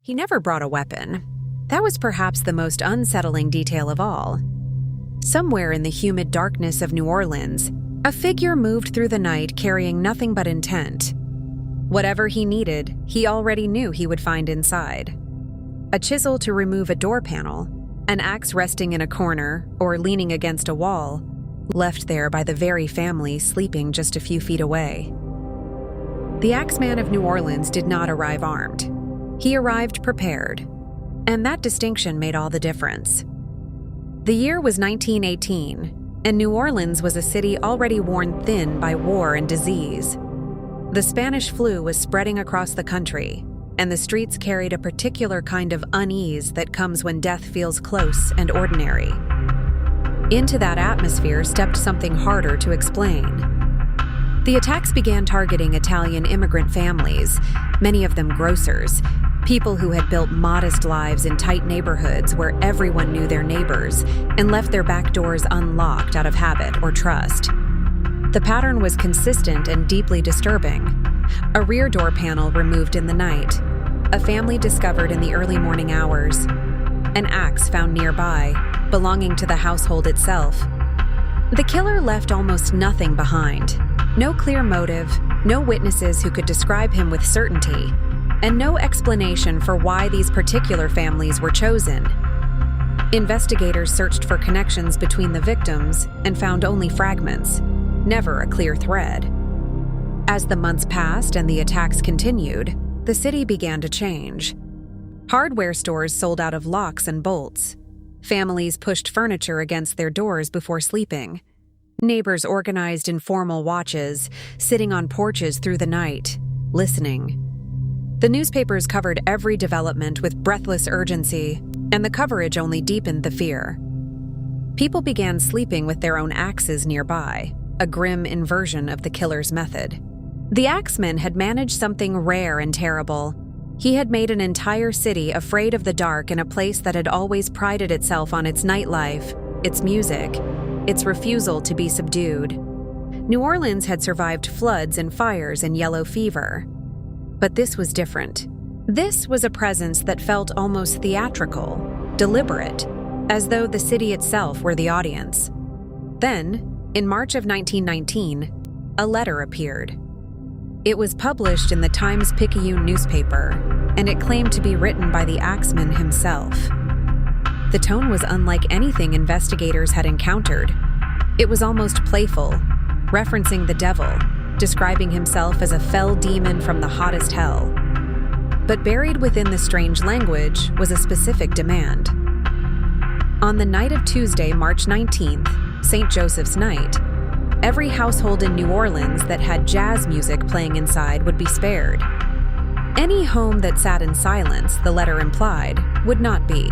He never brought a weapon. That was perhaps the most unsettling detail of all. Somewhere in the humid darkness of New Orleans, a figure moved through the night carrying nothing but intent. Whatever he needed, he already knew he would find inside. A chisel to remove a door panel, an axe resting in a corner or leaning against a wall, left there by the very family sleeping just a few feet away. The Axeman of New Orleans did not arrive armed. He arrived prepared, and that distinction made all the difference. The year was 1918, and New Orleans was a city already worn thin by war and disease. The Spanish flu was spreading across the country, and the streets carried a particular kind of unease that comes when death feels close and ordinary. Into that atmosphere stepped something harder to explain. The attacks began targeting Italian immigrant families, many of them grocers, people who had built modest lives in tight neighborhoods where everyone knew their neighbors and left their back doors unlocked out of habit or trust. The pattern was consistent and deeply disturbing. A rear door panel removed in the night, a family discovered in the early morning hours, an axe found nearby, belonging to the household itself. The killer left almost nothing behind. No clear motive, no witnesses who could describe him with certainty, and no explanation for why these particular families were chosen. Investigators searched for connections between the victims and found only fragments, never a clear thread. As the months passed and the attacks continued, the city began to change. Hardware stores sold out of locks and bolts. Families pushed furniture against their doors before sleeping. Neighbors organized informal watches, sitting on porches through the night, listening. The newspapers covered every development with breathless urgency, and the coverage only deepened the fear. People began sleeping with their own axes nearby, a grim inversion of the killer's method. The Axeman had managed something rare and terrible. He had made an entire city afraid of the dark in a place that had always prided itself on its nightlife, its music, its refusal to be subdued. New Orleans had survived floods and fires and yellow fever. But this was different. This was a presence that felt almost theatrical, deliberate, as though the city itself were the audience. Then, in March of 1919, a letter appeared. It was published in the Times-Picayune newspaper, and it claimed to be written by the Axeman himself. The tone was unlike anything investigators had encountered. It was almost playful, referencing the devil, describing himself as a fell demon from the hottest hell. But buried within the strange language was a specific demand. On the night of Tuesday, March 19th, St. Joseph's Night, every household in New Orleans that had jazz music playing inside would be spared. Any home that sat in silence, the letter implied, would not be.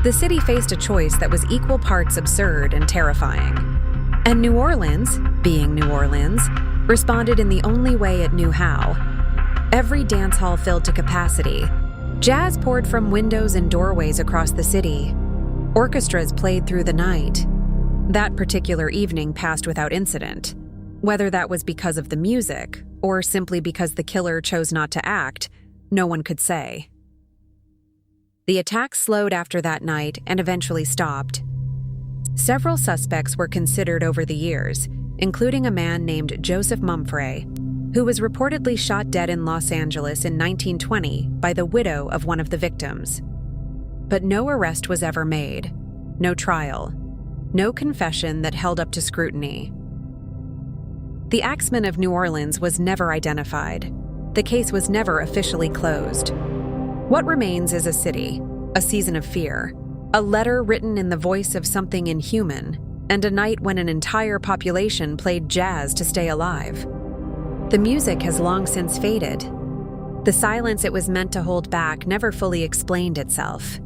The city faced a choice that was equal parts absurd and terrifying. And New Orleans, being New Orleans, responded in the only way it knew how. Every dance hall filled to capacity. Jazz poured from windows and doorways across the city. Orchestras played through the night. That particular evening passed without incident. Whether that was because of the music, or simply because the killer chose not to act, no one could say. The attacks slowed after that night and eventually stopped. Several suspects were considered over the years, including a man named Joseph Mumfre, who was reportedly shot dead in Los Angeles in 1920 by the widow of one of the victims. But no arrest was ever made, no trial, no confession that held up to scrutiny. The Axeman of New Orleans was never identified. The case was never officially closed. What remains is a city, a season of fear, a letter written in the voice of something inhuman, and a night when an entire population played jazz to stay alive. The music has long since faded. The silence it was meant to hold back never fully explained itself.